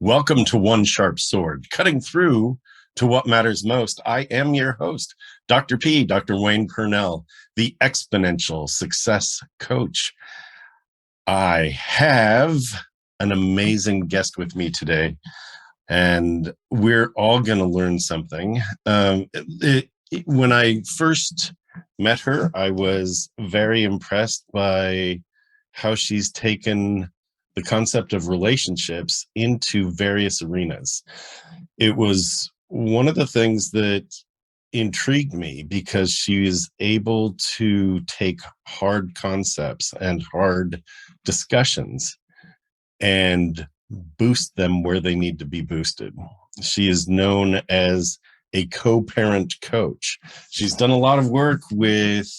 Welcome to One Sharp Sword, cutting through to what matters most. I am your host, Dr. P, Dr. Wayne Pernell, the exponential success coach. I have an amazing guest with me today, and we're all going to learn something. When I first met her, I was very impressed by how she's taken the concept of relationships into various arenas. It was one of the things that intrigued me because she is able to take hard concepts and hard discussions and boost them where they need to be boosted. She is known as a co-parent coach. She's done a lot of work with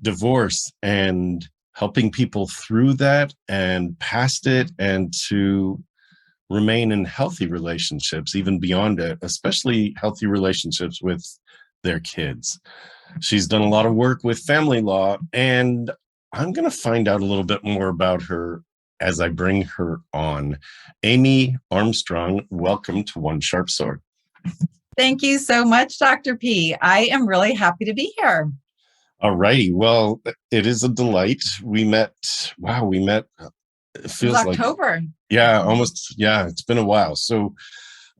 divorce and helping people through that and past it, and to remain in healthy relationships, even beyond it, especially healthy relationships with their kids. She's done a lot of work with family law, and I'm going to find out a little bit more about her as I bring her on. Amy Armstrong, welcome to One Sharp Sword. Thank you so much, Dr. P. I am really happy to be here. All righty. Well, it is a delight. We met, it feels like October. Yeah, almost. Yeah, it's been a while. So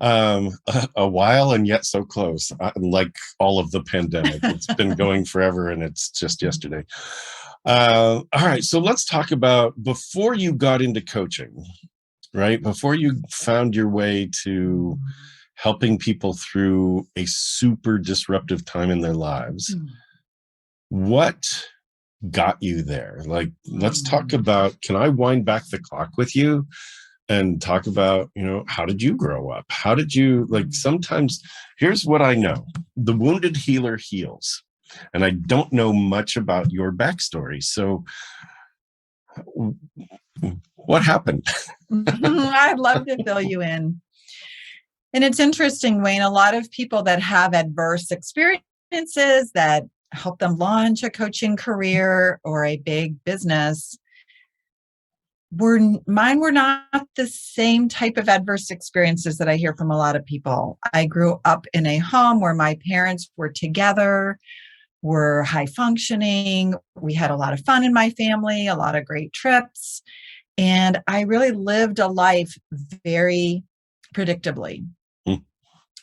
a while and yet so close, like all of the pandemic. It's been going forever and it's just yesterday. All right. So let's talk about before you got into coaching, right? Before you found your way to helping people through a super disruptive time in their lives. What got you there? Like, let's talk about, can I wind back the clock with you and talk about, how did you grow up? How did you, sometimes, here's what I know. The wounded healer heals. And I don't know much about your backstory. So what happened? I'd love to fill you in. And it's interesting, Wayne, a lot of people that have adverse experiences that help them launch a coaching career or a big business, mine were not the same type of adverse experiences that I hear from a lot of people. I grew up in a home where my parents were together, were high functioning. We had a lot of fun in my family, a lot of great trips. And I really lived a life very predictably.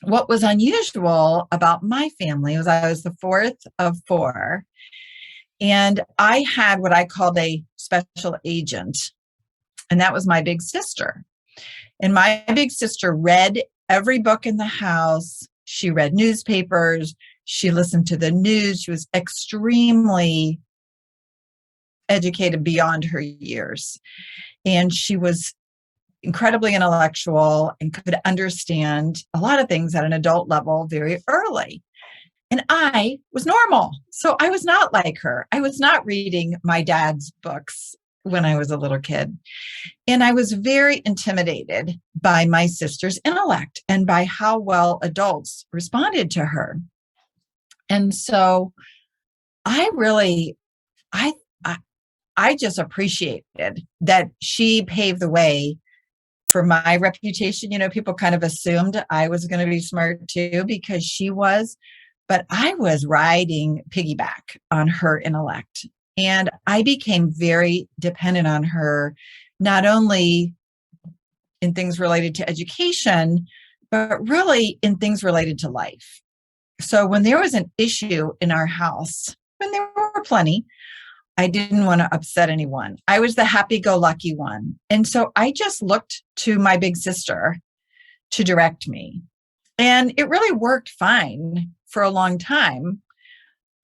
What was unusual about my family was I was the fourth of four, and I had what I called a special agent, and that was my big sister. And my big sister read every book in the house. She read newspapers. She listened to the news. She was extremely educated beyond her years, and she was incredibly intellectual and could understand a lot of things at an adult level very early. And I was normal. So I was not like her. I was not reading my dad's books when I was a little kid. And I was very intimidated by my sister's intellect and by how well adults responded to her. And so I just appreciated that she paved the way for my reputation. People kind of assumed I was going to be smart too because she was, but I was riding piggyback on her intellect. And I became very dependent on her, not only in things related to education, but really in things related to life. So when there was an issue in our house, when there were plenty, I didn't want to upset anyone. I was the happy-go-lucky one. And so I just looked to my big sister to direct me. And it really worked fine for a long time.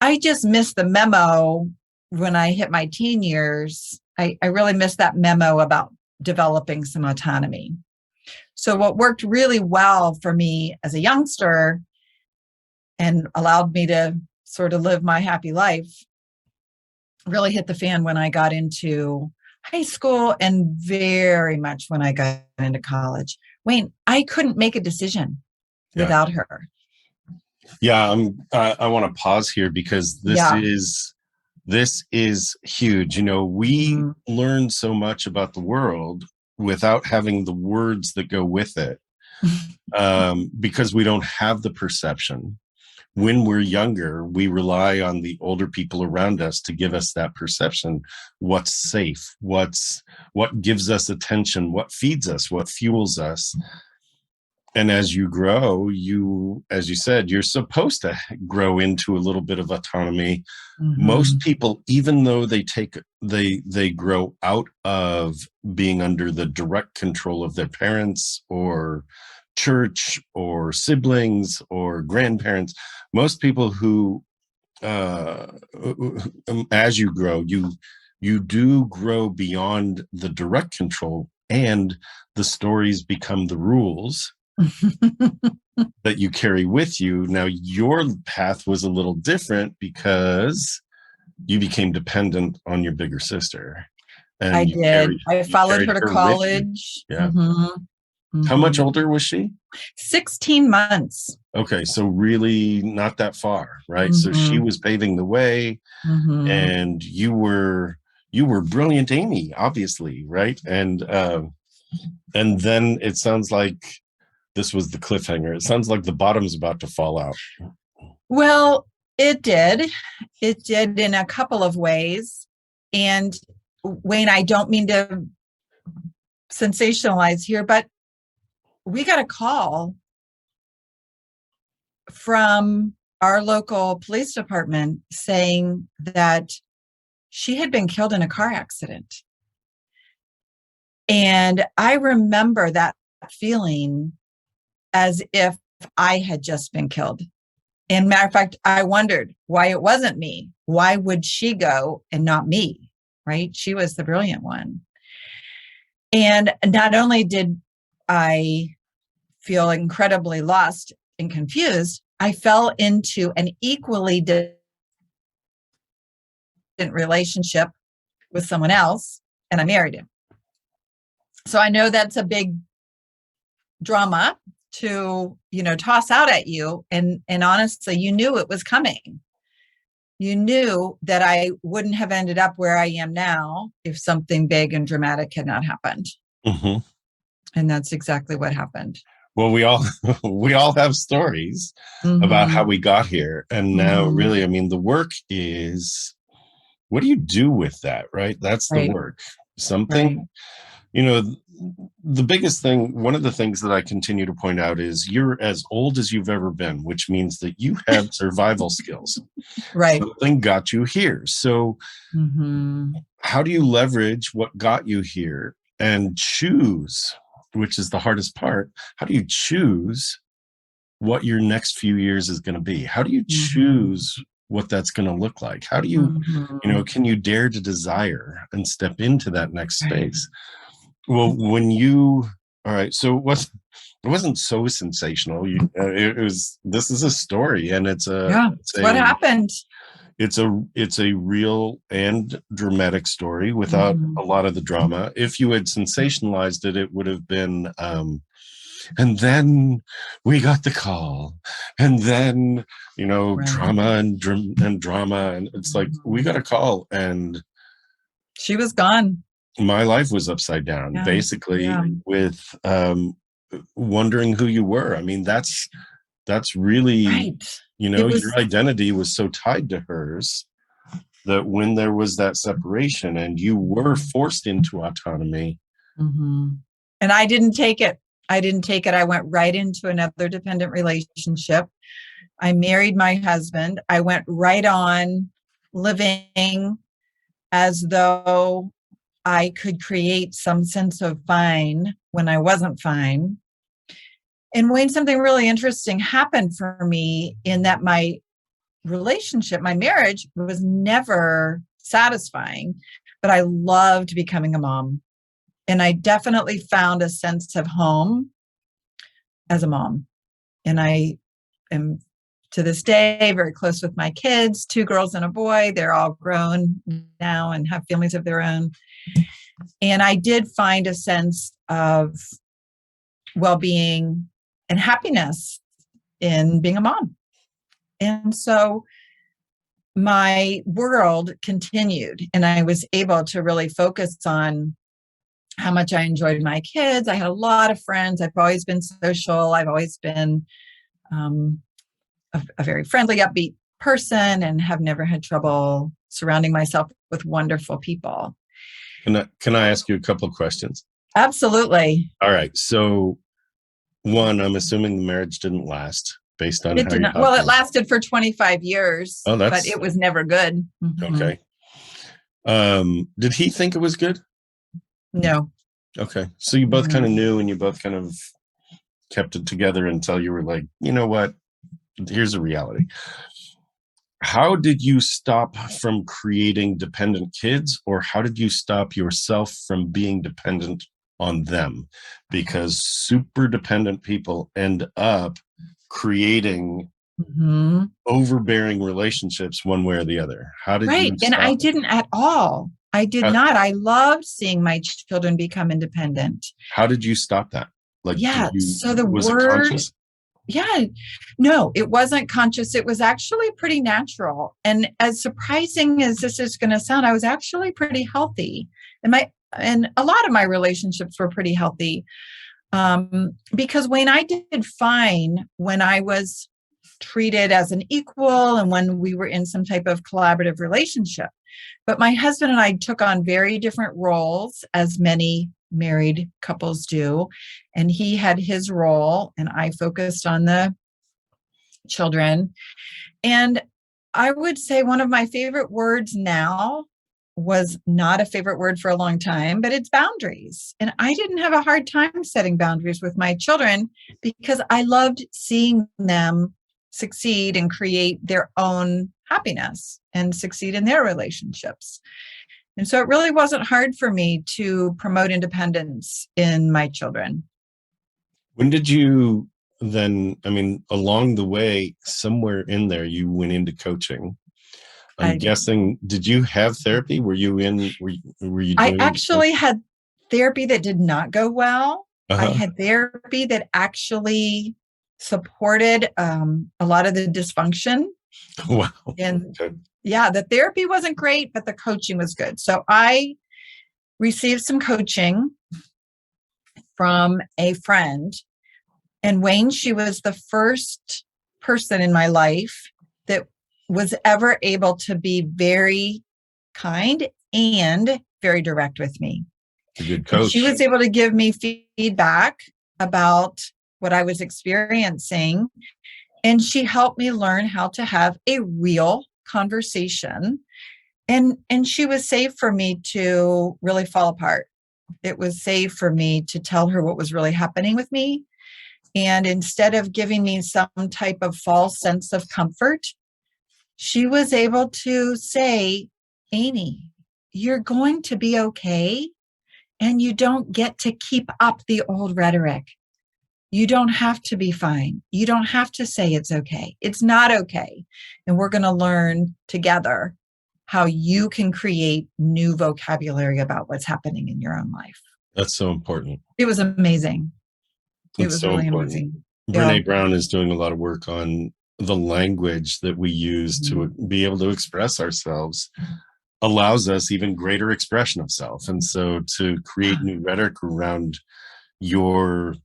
I just missed the memo when I hit my teen years. I really missed that memo about developing some autonomy. So what worked really well for me as a youngster and allowed me to sort of live my happy life really hit the fan when I got into high school and very much when I got into college. Wayne, I couldn't make a decision without her. Yeah, I want to pause here because this is huge. We learn so much about the world without having the words that go with it, because we don't have the perception. When we're younger, we rely on the older people around us to give us that perception. What's safe? What gives us attention? What feeds us? What fuels us? And as you grow, as you said, you're supposed to grow into a little bit of autonomy. Most people, even though they grow out of being under the direct control of their parents or church or siblings or grandparents, most people who as you grow, you do grow beyond the direct control, and the stories become the rules that you carry with you. Now, your path was a little different because you became dependent on your bigger sister. And I did. I followed her to college. Yeah. How much older was she? 16 months. Okay, so really not that far, right? So she was paving the way, and you were brilliant, Amy, obviously, right? And then it sounds like this was the cliffhanger. It sounds like the bottom's about to fall out. Well, it did. It did in a couple of ways. And Wayne, I don't mean to sensationalize here, but we got a call from our local police department saying that she had been killed in a car accident. And I remember that feeling as if I had just been killed. And matter of fact, I wondered why it wasn't me. Why would she go and not me? Right? She was the brilliant one. And not only did I feel incredibly lost and confused, I fell into an equally distant relationship with someone else, and I married him. So I know that's a big drama to, toss out at you. And honestly, you knew it was coming. You knew that I wouldn't have ended up where I am now if something big and dramatic had not happened. And that's exactly what happened. Well, we all have stories about how we got here. And now really, I mean, the work is, what do you do with that, right? That's the work. Something, the biggest thing, one of the things that I continue to point out is you're as old as you've ever been, which means that you have survival skills. Right. Something got you here. So how do you leverage what got you here and choose, which is the hardest part? How do you choose what your next few years is going to be? How do you choose what that's going to look like? How do you, can you dare to desire and step into that next space? Well, all right, so it wasn't so sensational. This is a story, and it's what happened. It's a real and dramatic story without a lot of the drama. If you had sensationalized it, it would have been, and then we got the call, and then, drama and drama. And it's like, we got a call, and she was gone. My life was upside down, basically, with wondering who you were. I mean, that's really, your identity was so tied to hers that when there was that separation and you were forced into autonomy. And I didn't take it. I went right into another dependent relationship. I married my husband. I went right on living as though I could create some sense of fine when I wasn't fine. And Wayne, something really interesting happened for me in that my relationship, my marriage was never satisfying, but I loved becoming a mom. And I definitely found a sense of home as a mom. And I am to this day very close with my kids, 2 girls and a boy. They're all grown now and have families of their own. And I did find a sense of well-being and happiness in being a mom. And so my world continued, and I was able to really focus on how much I enjoyed my kids. I had a lot of friends. I've always been social. I've always been a very friendly, upbeat person, and have never had trouble surrounding myself with wonderful people. Can I ask you a couple of questions? Absolutely. All right. So one, I'm assuming the marriage didn't last based on It how did you're not. Well, it talking. lasted for 25 years, Oh, but that's it was never good. Mm-hmm. okay. Did he think it was good? No. Okay. So you both No. kind of knew and you both kind of kept it together until you were like, you know what? Here's a reality. How did you stop from creating dependent kids, or how did you stop yourself from being dependent on them? Because super dependent people end up creating Mm-hmm. overbearing relationships one way or the other. How did you Right. And I stop? didn't at all. I did not. I loved seeing my children become independent. How did you stop that? Like, Yeah. So the was it word, conscious? yeah, no, it wasn't conscious. It was actually pretty natural. And as surprising as this is going to sound, I was actually pretty healthy. And a lot of my relationships were pretty healthy. Because when I did fine, when I was treated as an equal and when we were in some type of collaborative relationship. But my husband and I took on very different roles, as many married couples do. And he had his role, and I focused on the children. And I would say one of my favorite words now was not a favorite word for a long time, but it's boundaries. And I didn't have a hard time setting boundaries with my children because I loved seeing them succeed and create their own happiness and succeed in their relationships. And so it really wasn't hard for me to promote independence in my children. When did you then, I mean, along the way, somewhere in there, you went into coaching. I'm I did. guessing, did you have therapy? Were you I doing? actually had therapy that did not go well. I Uh-huh. had therapy that actually supported a lot of the dysfunction. Wow. And Okay. yeah, the therapy wasn't great, but the coaching was good. So I received some coaching from a friend. And Wayne, she was the first person in my life that was ever able to be very kind and very direct with me. A good And she coach. was able to give me feedback about what I was experiencing. And she helped me learn how to have a real conversation. And she was safe for me to really fall apart. It was safe for me to tell her what was really happening with me. And instead of giving me some type of false sense of comfort, she was able to say, Amy, you're going to be okay. And you don't get to keep up the old rhetoric. You don't have to be fine. You don't have to say it's okay. It's not okay. And we're going to learn together how you can create new vocabulary about what's happening in your own life. That's so important. It was amazing. It It's was so really important. amazing. Yeah. Brene Brown is doing a lot of work on the language that we use to be able to express ourselves allows us even greater expression of self. And so to create new rhetoric around your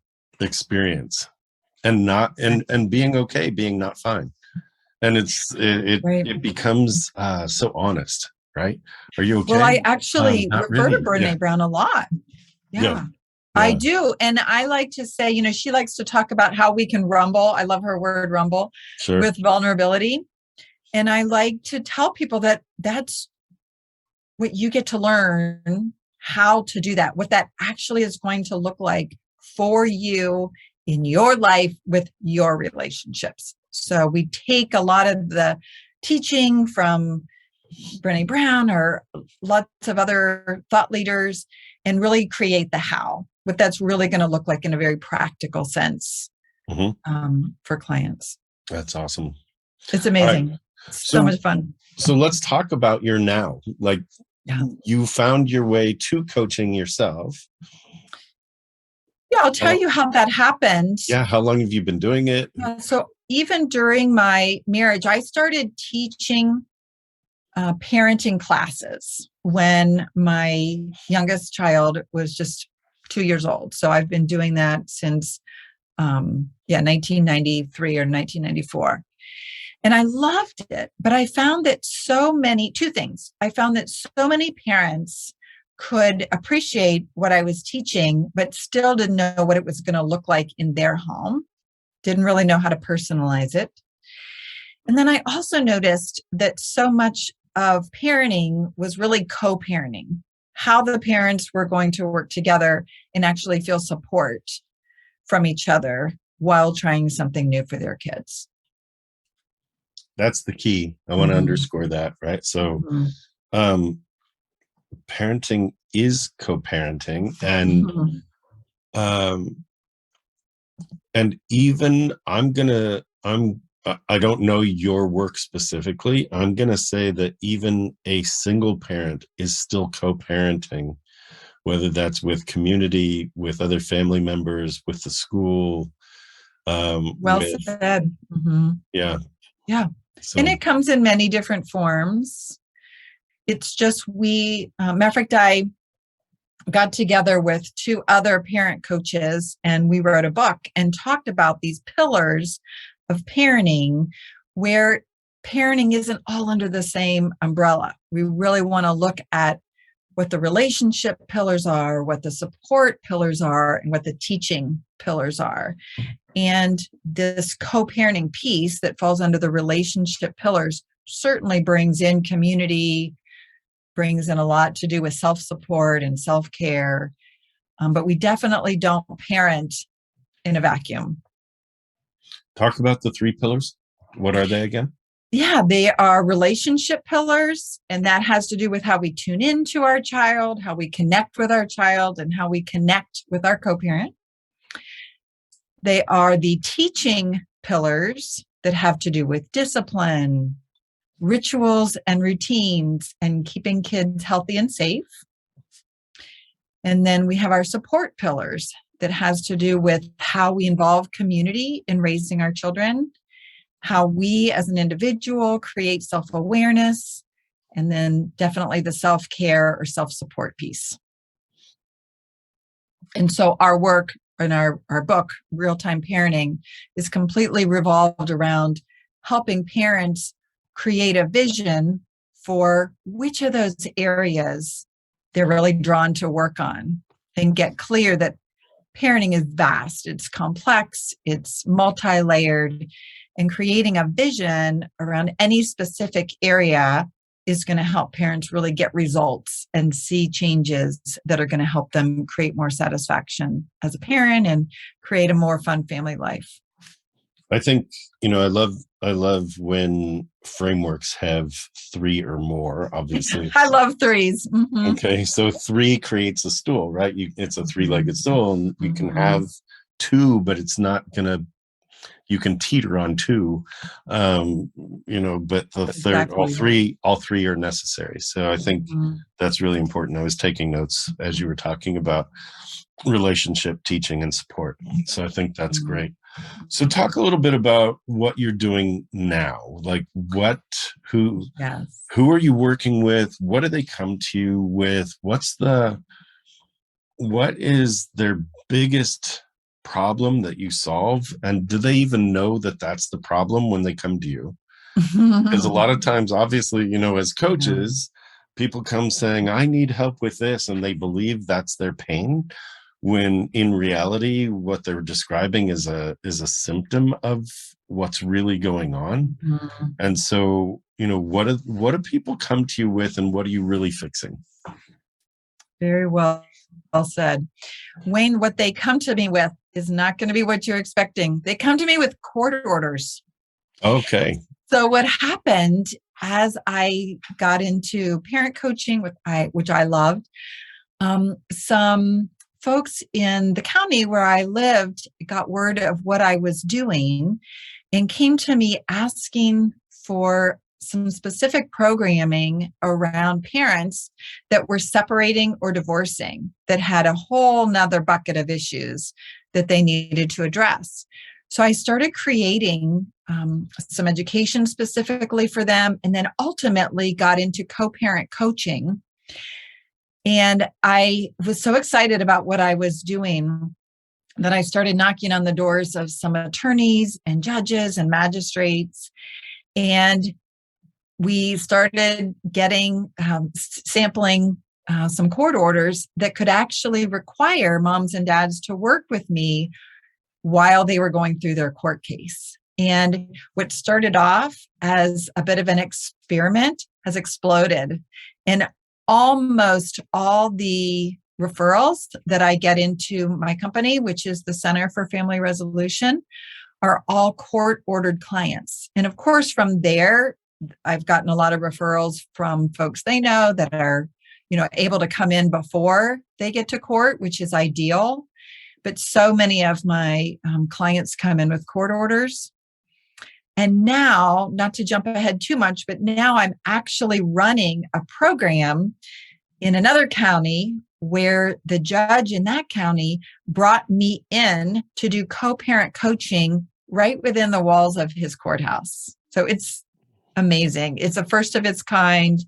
experience and not and being okay, being not fine. And Right. it becomes so honest, right? Are you okay? Well, I actually Not refer to really. Yeah. Brene Brown a lot. Yeah. Yeah. I Yeah. do. And I like to say, she likes to talk about how we can rumble. I love her word rumble Sure. with vulnerability. And I like to tell people that that's what you get to learn how to do that, what that actually is going to look like for you in your life with your relationships. So we take a lot of the teaching from Brene Brown or lots of other thought leaders and really create the how, what that's really going to look like in a very practical sense for clients. That's awesome. It's All right. amazing. So much fun. So let's talk about your now. Like Yeah. you found your way to coaching yourself. Yeah, I'll tell you how that happened. Yeah. How long have you been doing it? So even during my marriage, I started teaching parenting classes when my youngest child was just 2 years old. So I've been doing that since 1993 or 1994. And I loved it, but I found that two things. I found that so many parents could appreciate what I was teaching, but still didn't know what it was going to look like in their home, didn't really know how to personalize it. And then I also noticed that so much of parenting was really co-parenting, how the parents were going to work together and actually feel support from each other while trying something new for their kids. That's the key. I want to underscore that, right? So, parenting is co-parenting, and even I don't know your work specifically. I'm going to say that even a single parent is still co-parenting, whether that's with community, with other family members, with the school. Well said. Yeah. Yeah. So. And it comes in many different forms. It's just matter of fact, I got together with two other parent coaches and we wrote a book and talked about these pillars of parenting, where parenting isn't all under the same umbrella. We really want to look at what the relationship pillars are, what the support pillars are, and what the teaching pillars are. And this co-parenting piece that falls under the relationship pillars certainly brings in community, brings in a lot to do with self-support and self-care. But we definitely don't parent in a vacuum. Talk about the 3 pillars. What are they again? Yeah, they are relationship pillars, and that has to do with how we tune into our child, how we connect with our child, and how we connect with our co-parent. They are the teaching pillars that have to do with discipline, rituals and routines, and keeping kids healthy and safe. And then we have our support pillars that has to do with how we involve community in raising our children, how we as an individual create self-awareness, and then definitely the self-care or self-support piece. And so our work in our book, Real-Time Parenting, is completely revolved around helping parents create a vision for which of those areas they're really drawn to work on, and get clear that parenting is vast, it's complex, it's multi-layered, and creating a vision around any specific area is going to help parents really get results and see changes that are going to help them create more satisfaction as a parent and create a more fun family life. I think, I love when frameworks have 3 or more, obviously. I love 3s. Okay. So 3 creates a stool, right? It's a 3-legged stool, and you can have 2, but it's not going to, you can teeter on 2, but the third, all three are necessary. So I think that's really important. I was taking notes as you were talking about relationship, teaching, and support. So I think that's great. So talk a little bit about what you're doing now. Like who are you working with? What do they come to you with? What is their biggest problem that you solve? And do they even know that that's the problem when they come to you? Because a lot of times, obviously, as coaches, people come saying, I need help with this, and they believe that's their pain, when in reality, what they're describing is a symptom of what's really going on. And so, what do people come to you with, and what are you really fixing? Very well said. Wayne, what they come to me with is not going to be what you're expecting. They come to me with court orders. Okay. So what happened as I got into parent coaching, which I loved, some folks in the county where I lived got word of what I was doing and came to me asking for some specific programming around parents that were separating or divorcing, that had a whole nother bucket of issues that they needed to address. So I started creating some education specifically for them, and then ultimately got into co-parent coaching. And I was so excited about what I was doing that I started knocking on the doors of some attorneys and judges and magistrates. And we started getting sampling some court orders that could actually require moms and dads to work with me while they were going through their court case. And what started off as a bit of an experiment has exploded. And almost all the referrals that I get into my company, which is the Center for Family Resolution, are all court-ordered clients. And of course, from there, I've gotten a lot of referrals from folks they know that are, able to come in before they get to court, which is ideal. But so many of my clients come in with court orders. And now, not to jump ahead too much, but now I'm actually running a program in another county where the judge in that county brought me in to do co-parent coaching right within the walls of his courthouse. So it's amazing. It's a first of its kind,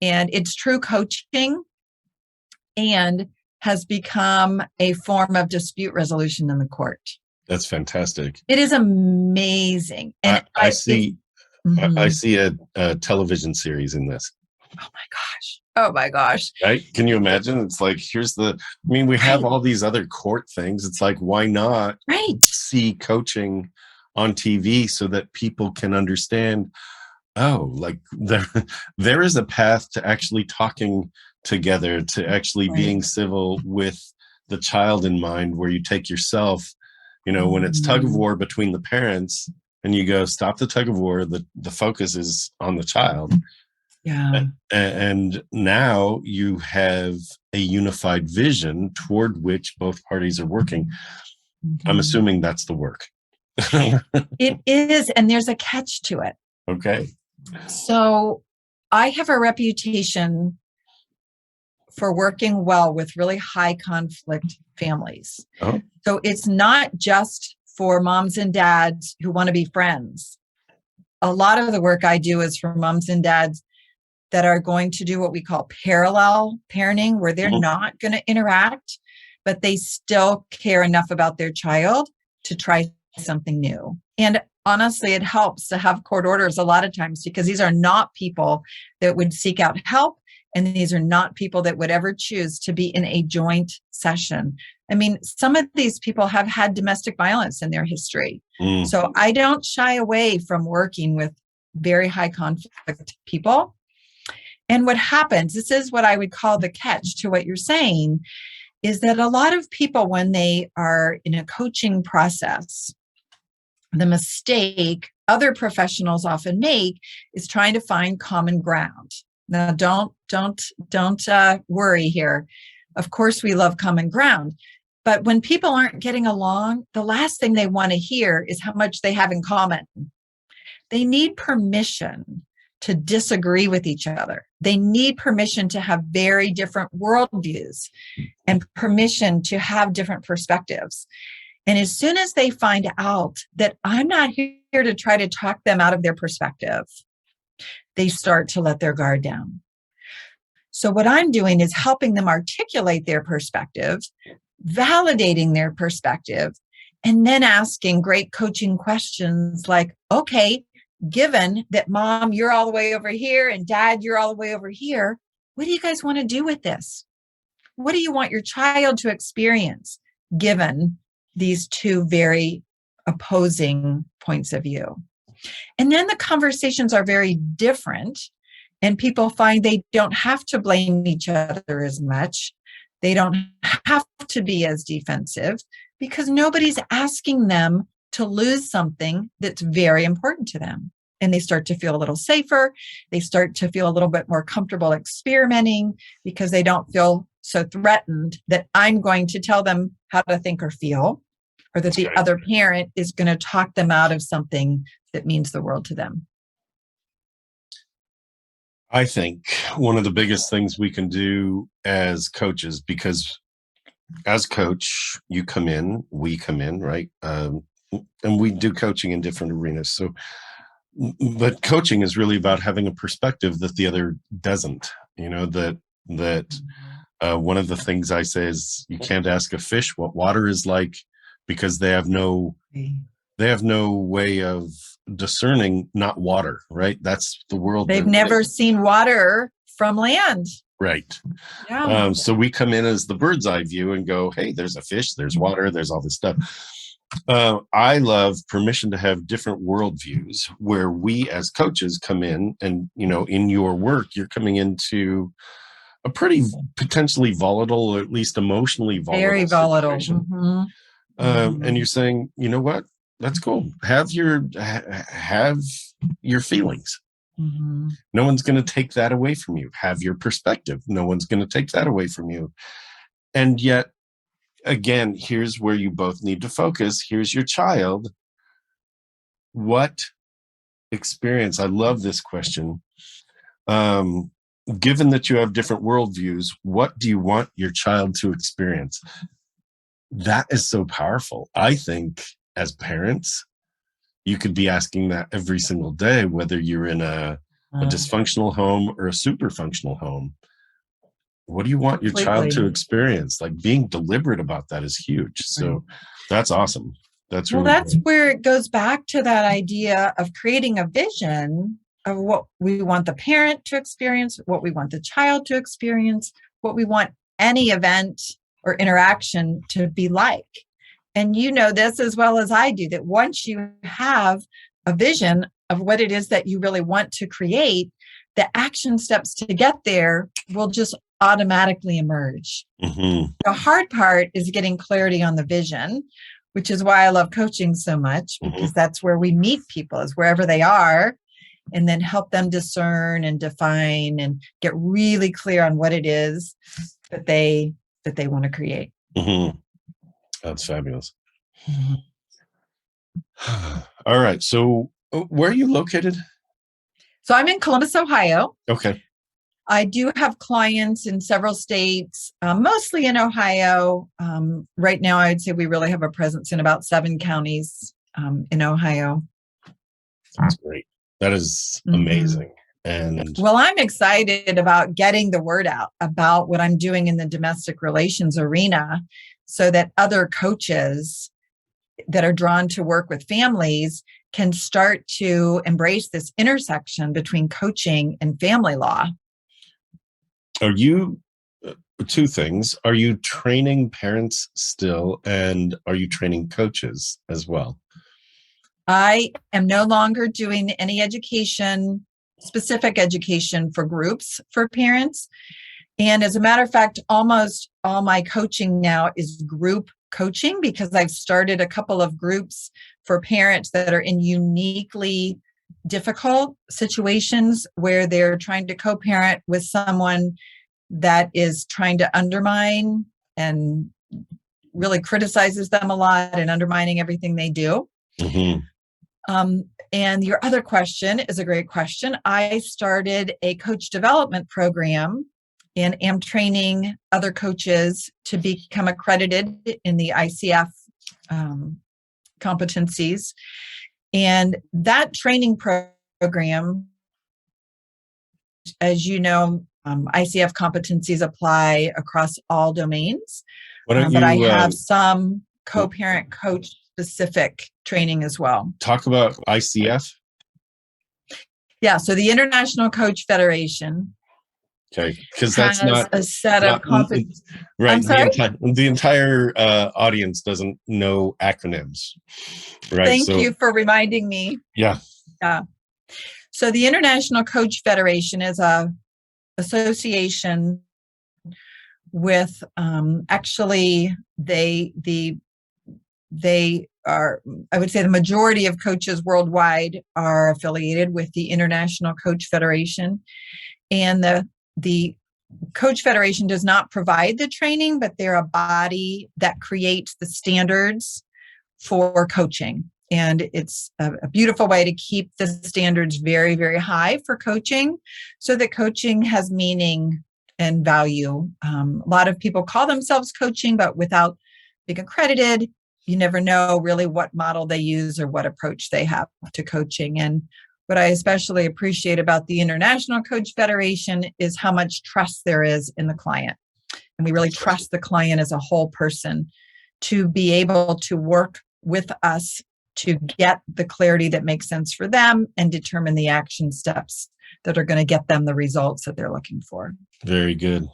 and it's true coaching and has become a form of dispute resolution in the court. That's fantastic. It is amazing. And I see a television series in this. Oh my gosh. Right? Can you imagine? It's like, we have all these other court things. It's like, why not see coaching on TV so that people can understand, like there is a path to actually talking together, to actually being civil with the child in mind, where you take yourself, when it's tug of war between the parents and you go, stop the tug of war, the focus is on the child. Yeah. And now you have a unified vision toward which both parties are working. I'm assuming that's the work. It is. And there's a catch to it. Okay. So I have a reputation for working well with really high conflict families. Oh. So it's not just for moms and dads who want to be friends. A lot of the work I do is for moms and dads that are going to do what we call parallel parenting, where they're not going to interact, but they still care enough about their child to try something new. And honestly, it helps to have court orders a lot of times, because these are not people that would seek out help. And these are not people that would ever choose to be in a joint session. I mean, some of these people have had domestic violence in their history. So I don't shy away from working with very high conflict people. And what happens, this is what I would call the catch to what you're saying, is that a lot of people, when they are in a coaching process, the mistake other professionals often make is trying to find common ground. Now, don't worry here. Of course, we love common ground. But when people aren't getting along, the last thing they want to hear is how much they have in common. They need permission to disagree with each other. They need permission to have very different worldviews and permission to have different perspectives. And as soon as they find out that I'm not here to try to talk them out of their perspective, they start to let their guard down. So what I'm doing is helping them articulate their perspective, validating their perspective, and then asking great coaching questions like, okay, given that mom, you're all the way over here and dad, you're all the way over here, what do you guys want to do with this? What do you want your child to experience given these two very opposing points of view? And then the conversations are very different, and people find they don't have to blame each other as much. They don't have to be as defensive, because nobody's asking them to lose something that's very important to them. And they start to feel a little safer. They start to feel a little bit more comfortable experimenting, because they don't feel so threatened that I'm going to tell them how to think or feel, or that the other parent is going to talk them out of something that means the world to them. I think one of the biggest things we can do as coaches, because as coach, we come in, right? and we do coaching in different arenas. So, but coaching is really about having a perspective that the other doesn't. That one of the things I say is you can't ask a fish what water is like, because they have no way of discerning not water, right? That's the world. They've never seen water from land. Right. Yeah. So we come in as the bird's eye view and go, hey, there's a fish, there's water, there's all this stuff. I love permission to have different worldviews, where we as coaches come in and, in your work, you're coming into a pretty potentially volatile, or at least emotionally volatile, very volatile situation. And you're saying, you know what? That's cool. Have your feelings. No one's going to take that away from you. Have your perspective. No one's going to take that away from you. And yet, again, here's where you both need to focus. Here's your child. What experience? I love this question. Given that you have different worldviews, what do you want your child to experience? That is so powerful. I think as parents, you could be asking that every single day, whether you're in a dysfunctional home or a super functional home. What do you want your child to experience? Like, being deliberate about that is huge. So that's awesome. That's really that's cool. Where it goes back to that idea of creating a vision of what we want the parent to experience, what we want the child to experience, what we want any event or interaction to be like. And you know this as well as I do, that once you have a vision of what it is that you really want to create, the action steps to get there will just automatically emerge. The hard part is getting clarity on the vision, which is why I love coaching so much, because that's where we meet people, is wherever they are, and then help them discern and define and get really clear on what it is that they want to create. That's fabulous. All right. So where are you located? So I'm in Columbus, Ohio. Okay. I do have clients in several states, mostly in Ohio. Right now, I would say we really have a presence in about 7 counties in Ohio. That's great. That is amazing. And well, I'm excited about getting the word out about what I'm doing in the domestic relations arena, so that other coaches that are drawn to work with families can start to embrace this intersection between coaching and family law. Are you, two things, are you training parents still, and are you training coaches as well? I am no longer doing any specific education for groups for parents. And as a matter of fact, almost all my coaching now is group coaching, because I've started a couple of groups for parents that are in uniquely difficult situations where they're trying to co-parent with someone that is trying to undermine and really criticizes them a lot and undermining everything they do. And your other question is a great question. I started a coach development program and am training other coaches to become accredited in the ICF competencies. And that training program, as you know, ICF competencies apply across all domains. But I have some co-parent coach specific training as well. Talk about ICF. Yeah, so the International Coach Federation. Okay, because that's not a set of competencies. Right. I'm sorry? The entire audience doesn't know acronyms. Right. Thank you for reminding me. Yeah. So the International Coach Federation is a association with actually they are, I would say the majority of coaches worldwide are affiliated with the International Coach Federation. And the Coach Federation does not provide the training, but they're a body that creates the standards for coaching. And it's a beautiful way to keep the standards very, very high for coaching, so that coaching has meaning and value. A lot of people call themselves coaching, but without being accredited, you never know really what model they use or what approach they have to coaching. And what I especially appreciate about the International Coach Federation is how much trust there is in the client. And we really trust the client as a whole person to be able to work with us to get the clarity that makes sense for them and determine the action steps that are going to get them the results that they're looking for. Very good.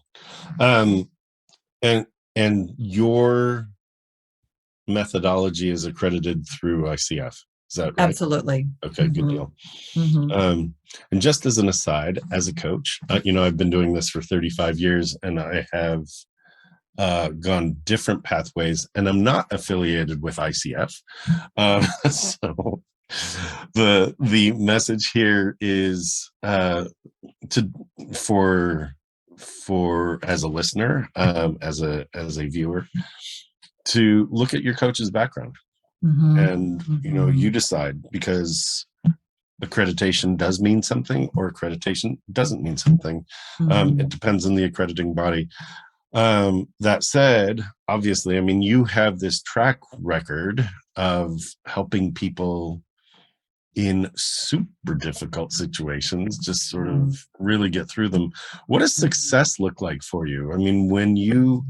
And your methodology is accredited through ICF. Is that right? Absolutely. Okay, good deal. And just as an aside, as a coach, I've been doing this for 35 years and I have gone different pathways, and I'm not affiliated with ICF. So the message here is for as a listener, as a viewer, to look at your coach's background. And you decide, because accreditation does mean something or accreditation doesn't mean something. It depends on the accrediting body. That said, obviously, I mean, you have this track record of helping people in super difficult situations just sort of really get through them. What does success look like for you? I mean, when you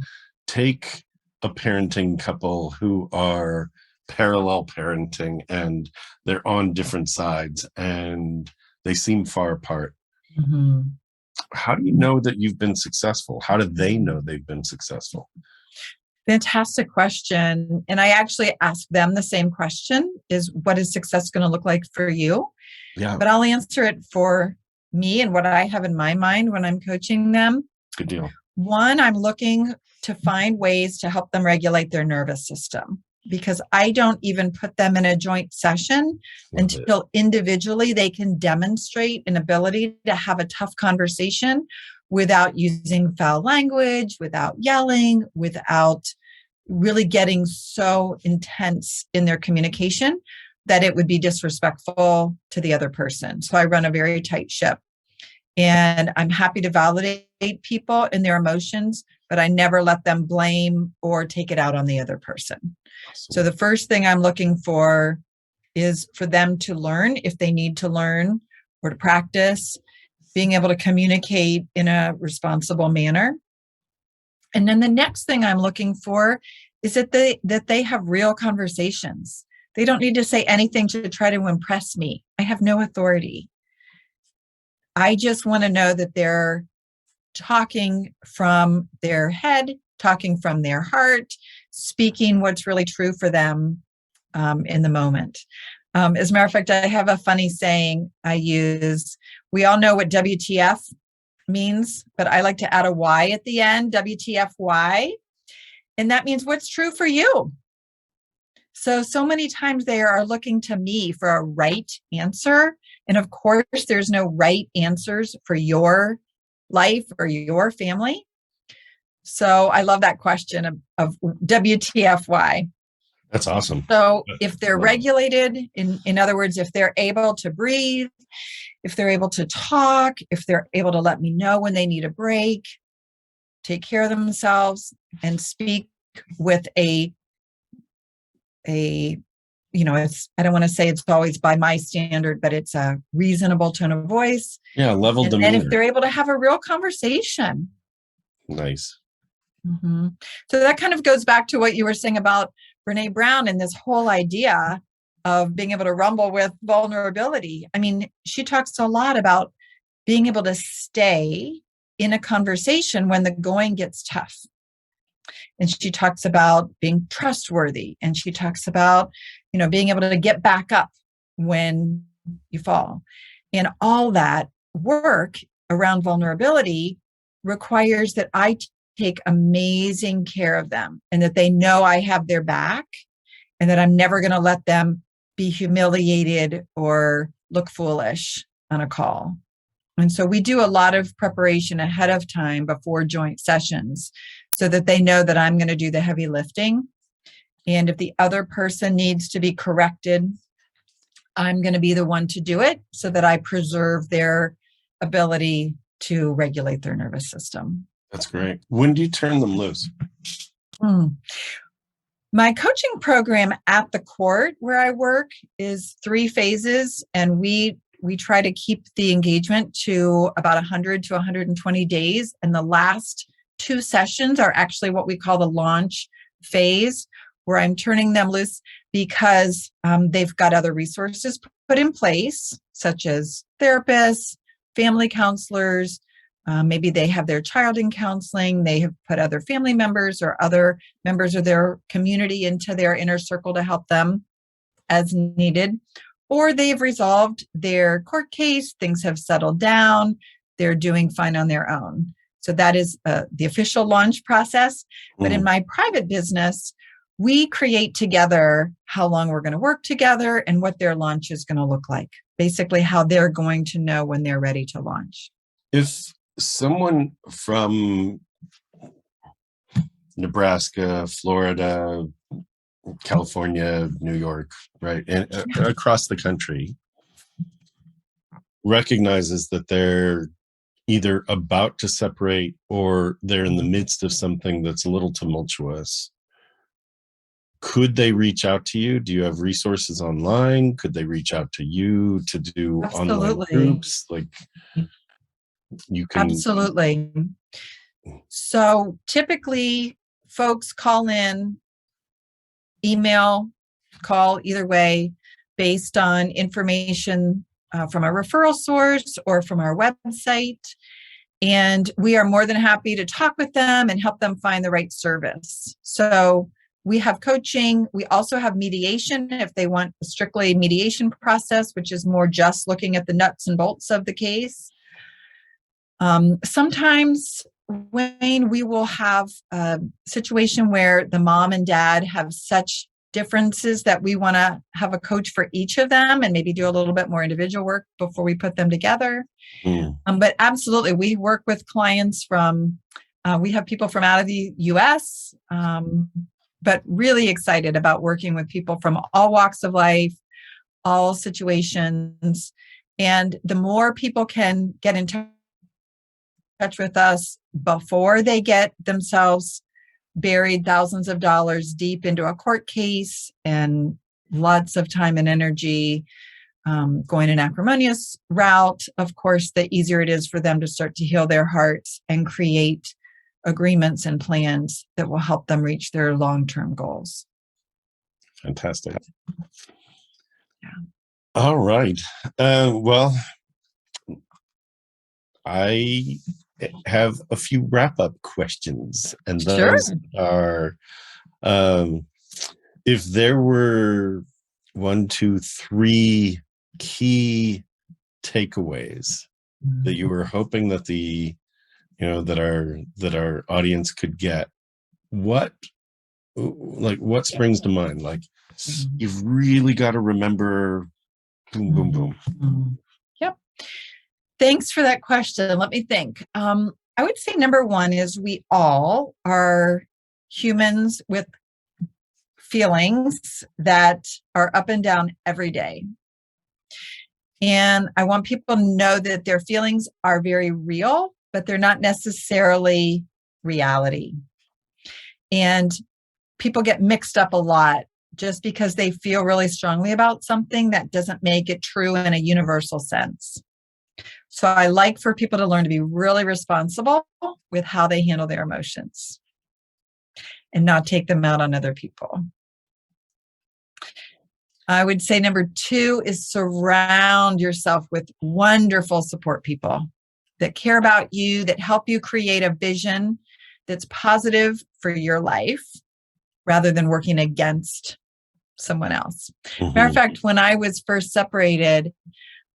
take a parenting couple who are parallel parenting and they're on different sides and they seem far apart, how do you know that you've been successful? How do they know they've been successful? Fantastic question. And I actually ask them the same question, is what is success going to look like for you? Yeah. But I'll answer it for me and what I have in my mind when I'm coaching them. Good deal. One, I'm looking to find ways to help them regulate their nervous system, because I don't even put them in a joint session until individually they can demonstrate an ability to have a tough conversation without using foul language, without yelling, without really getting so intense in their communication that it would be disrespectful to the other person. So I run a very tight ship. And I'm happy to validate people in their emotions, but I never let them blame or take it out on the other person. So the first thing I'm looking for is for them to learn, if they need to learn or to practice, being able to communicate in a responsible manner. And then the next thing I'm looking for is that they have real conversations. They don't need to say anything to try to impress me. I have no authority. I just want to know that they're talking from their head, talking from their heart, speaking what's really true for them in the moment. As a matter of fact, I have a funny saying I use. We all know what WTF means, but I like to add a Y at the end, WTFY. And that means what's true for you. So many times they are looking to me for a right answer. And of course, there's no right answers for your life or your family. So I love that question of WTFY. That's awesome. So if they're regulated, in other words, if they're able to breathe, if they're able to talk, if they're able to let me know when they need a break, take care of themselves, and speak with I don't want to say it's always by my standard, but it's a reasonable tone of voice. Yeah, level demeanor. And if they're able to have a real conversation. Nice. So that kind of goes back to what you were saying about Brene Brown and this whole idea of being able to rumble with vulnerability. I mean, she talks a lot about being able to stay in a conversation when the going gets tough. And she talks about being trustworthy. And she talks about, being able to get back up when you fall. And all that work around vulnerability requires that I take amazing care of them and that they know I have their back and that I'm never going to let them be humiliated or look foolish on a call. And so we do a lot of preparation ahead of time before joint sessions so that they know that I'm going to do the heavy lifting. And if the other person needs to be corrected, I'm going to be the one to do it so that I preserve their ability to regulate their nervous system. That's great. When do you turn them loose? My coaching program at the court where I work is 3 phases, and we try to keep the engagement to about 100 to 120 days. And the last 2 sessions are actually what we call the launch phase, where I'm turning them loose because they've got other resources put in place, such as therapists, family counselors. Maybe they have their child in counseling. They have put other family members or other members of their community into their inner circle to help them as needed. Or they've resolved their court case. Things have settled down. They're doing fine on their own. So that is the official launch process. But in my private business, we create together how long we're going to work together and what their launch is going to look like. Basically, how they're going to know when they're ready to launch. If someone from Nebraska, Florida, California, New York, right, and across the country recognizes that they're either about to separate or they're in the midst of something that's a little tumultuous, could they reach out to you? Do you have resources online? Could they reach out to you to do online groups? Like, you can. Absolutely. So typically folks call in, email, call, either way, based on information from a referral source or from our website. And we are more than happy to talk with them and help them find the right service. So we have coaching. We also have mediation if they want a strictly mediation process, which is more just looking at the nuts and bolts of the case. Sometimes, Wayne, we will have a situation where the mom and dad have such differences that we want to have a coach for each of them and maybe do a little bit more individual work before we put them together. But absolutely, we work with clients from, we have people from out of the US, but really excited about working with people from all walks of life, all situations. And the more people can get in touch with us before they get themselves buried thousands of dollars deep into a court case and lots of time and energy going an acrimonious route, of course, the easier it is for them to start to heal their hearts and create agreements and plans that will help them reach their long-term goals. Fantastic. Yeah. All right. Well, I have a few wrap-up questions, and those are, if there were 1, 2, 3 key takeaways that you were hoping that that our audience could get, what springs to mind? Like, you've really got to remember, boom, boom, boom. Yep. Thanks for that question. Let me think. I would say number 1 is we all are humans with feelings that are up and down every day. And I want people to know that their feelings are very real, but they're not necessarily reality. And people get mixed up a lot just because they feel really strongly about something. That doesn't make it true in a universal sense. So I like for people to learn to be really responsible with how they handle their emotions and not take them out on other people. I would say number 2 is surround yourself with wonderful support people that care about you, that help you create a vision that's positive for your life rather than working against someone else. Matter of fact, when I was first separated,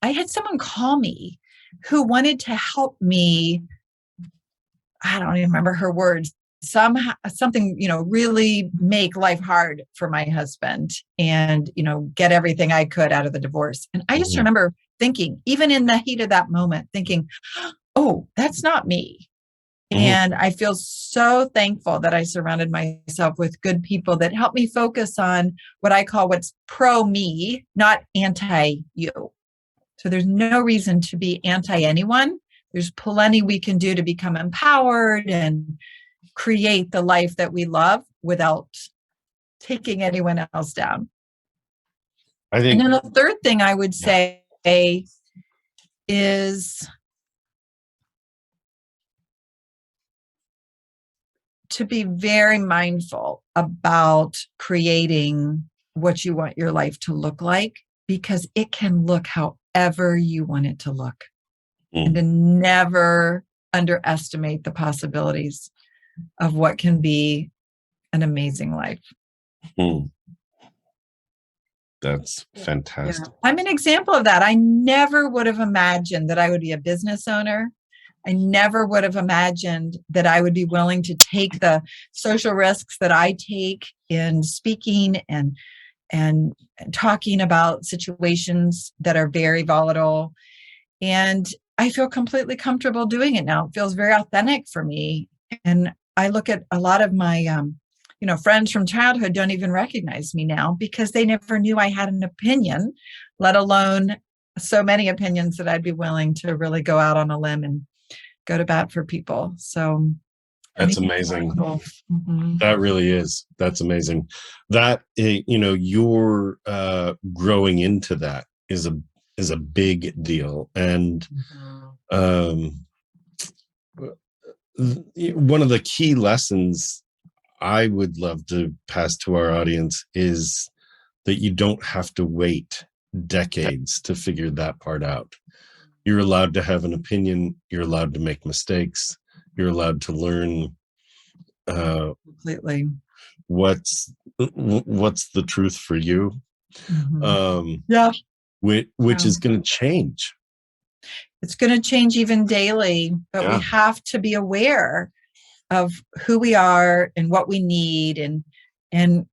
I had someone call me who wanted to help me. I don't even remember her words. Something, really make life hard for my husband and, get everything I could out of the divorce. And I just remember thinking, even in the heat of that moment, thinking, oh, that's not me. And I feel so thankful that I surrounded myself with good people that help me focus on what I call what's pro me, not anti you. So there's no reason to be anti anyone. There's plenty we can do to become empowered and create the life that we love without taking anyone else down. I And think, then the third thing I would say is to be very mindful about creating what you want your life to look like, because it can look however you want it to look. And to never underestimate the possibilities of what can be an amazing life. That's fantastic. Yeah. I'm an example of that. I never would have imagined that I would be a business owner. I never would have imagined that I would be willing to take the social risks that I take in speaking and talking about situations that are very volatile. And I feel completely comfortable doing it now. It feels very authentic for me. And I look at a lot of my friends from childhood don't even recognize me now because they never knew I had an opinion, let alone so many opinions that I'd be willing to really go out on a limb and go to bat for people. So that's amazing. Mm-hmm. That really is. That's amazing. That, you're growing into that is a big deal. And one of the key lessons I would love to pass to our audience is that you don't have to wait decades to figure that part out. You're allowed to have an opinion. You're allowed to make mistakes. You're allowed to learn completely what's the truth for you. Which is going to change. It's going to change even daily, but we have to be aware of who we are and what we need and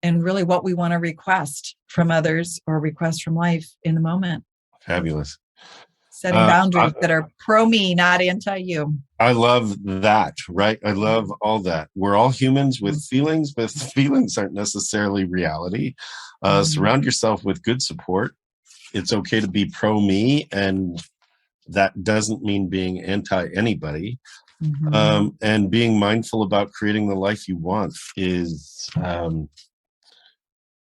really what we want to request from others or request from life in the moment. Fabulous. Setting boundaries that are pro-me, not anti-you. I love that, right? I love all that. We're all humans with feelings, but feelings aren't necessarily reality. Surround yourself with good support. It's okay to be pro-me, and that doesn't mean being anti-anybody. And being mindful about creating the life you want is,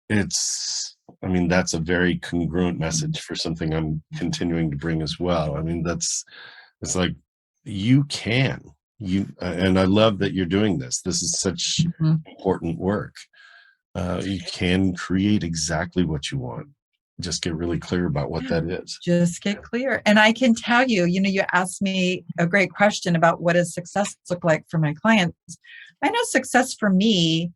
that's a very congruent message for something I'm continuing to bring as well. It's like, you can, and I love that you're doing this. This is such important work. You can create exactly what you want. Just get really clear about what that is. Just get clear. And I can tell you, you asked me a great question about what does success look like for my clients. I know success for me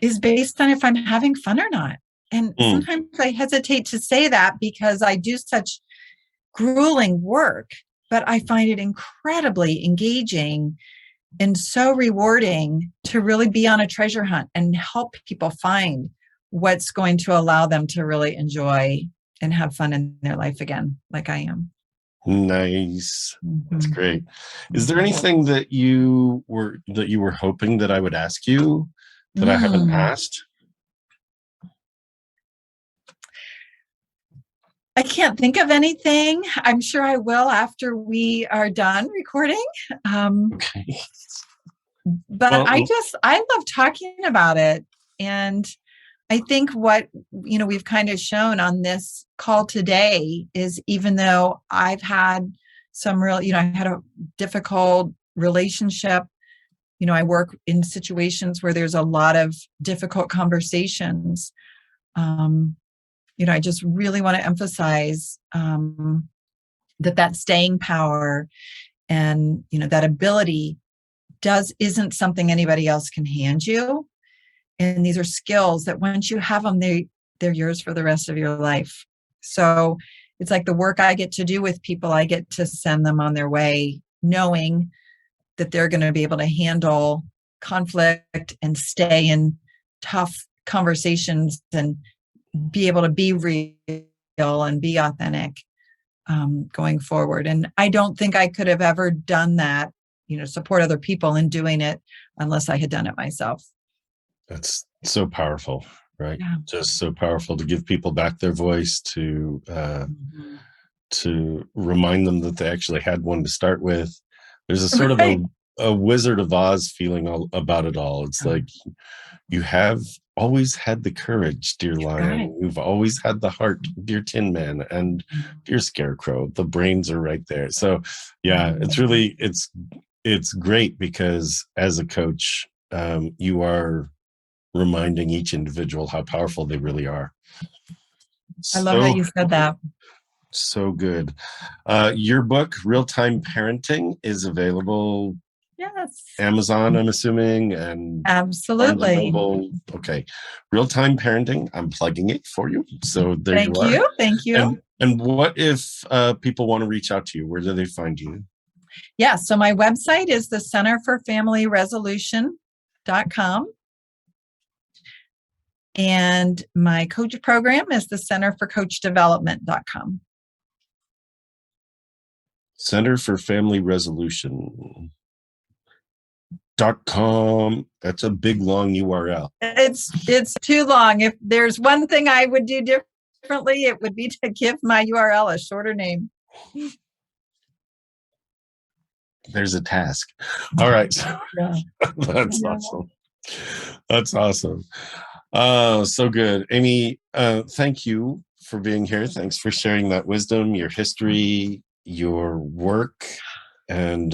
is based on if I'm having fun or not. And sometimes I hesitate to say that because I do such grueling work, but I find it incredibly engaging and so rewarding to really be on a treasure hunt and help people find what's going to allow them to really enjoy and have fun in their life again, like I am. Nice. That's great. Is there anything that you were hoping that I would ask you that I haven't asked? I can't think of anything. I'm sure I will after we are done recording. Okay. But I love talking about it. And I think what, we've kind of shown on this call today is, even though I've had some real, I had a difficult relationship, I work in situations where there's a lot of difficult conversations. I just really want to emphasize that staying power and, that ability isn't something anybody else can hand you. And these are skills that once you have them, they're yours for the rest of your life. So it's like the work I get to do with people, I get to send them on their way, knowing that they're going to be able to handle conflict and stay in tough conversations and be able to be real and be authentic going forward. And I don't think I could have ever done that, support other people in doing it unless I had done it myself. That's so powerful, right? Yeah. Just so powerful to give people back their voice, to remind them that they actually had one to start with. There's a sort of a Wizard of Oz feeling about it all. It's like you have always had the courage, dear lion. You've always had the heart, dear Tin Man, and dear Scarecrow. The brains are right there. So yeah, it's great because as a coach, you are reminding each individual how powerful they really are. I love how you said that. So good. Your book, Real Time Parenting, is available. Yes. Amazon, I'm assuming, and absolutely. Okay. Real Time Parenting. I'm plugging it for you. So there Thank you are. You. Thank you. And what if people want to reach out to you? Where do they find you? Yeah. So my website is the Center for Family Resolution.com. And my coach program is the Center for Coach Development.com. Center for Family Resolution.com. That's a big long URL. It's too long. If there's one thing I would do differently, it would be to give my URL a shorter name. There's a task. All right. That's awesome. That's awesome. So good. Amy, thank you for being here. Thanks for sharing that wisdom, your history, your work, and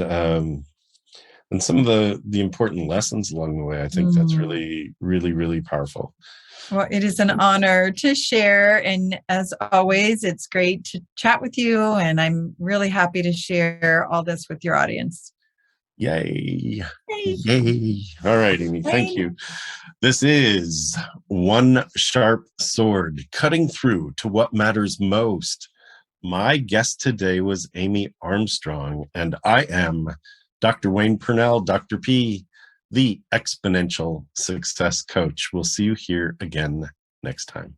some of the important lessons along the way. I think that's really, really, really powerful. Well, it is an honor to share. And as always, it's great to chat with you. And I'm really happy to share all this with your audience. Yay. Yay. All right, Amy, thank you. This is One Sharp Sword, cutting through to what matters most. My guest today was Amy Armstrong, and I am Dr. Wayne Pernell, Dr. P, the Exponential Success Coach. We'll see you here again next time.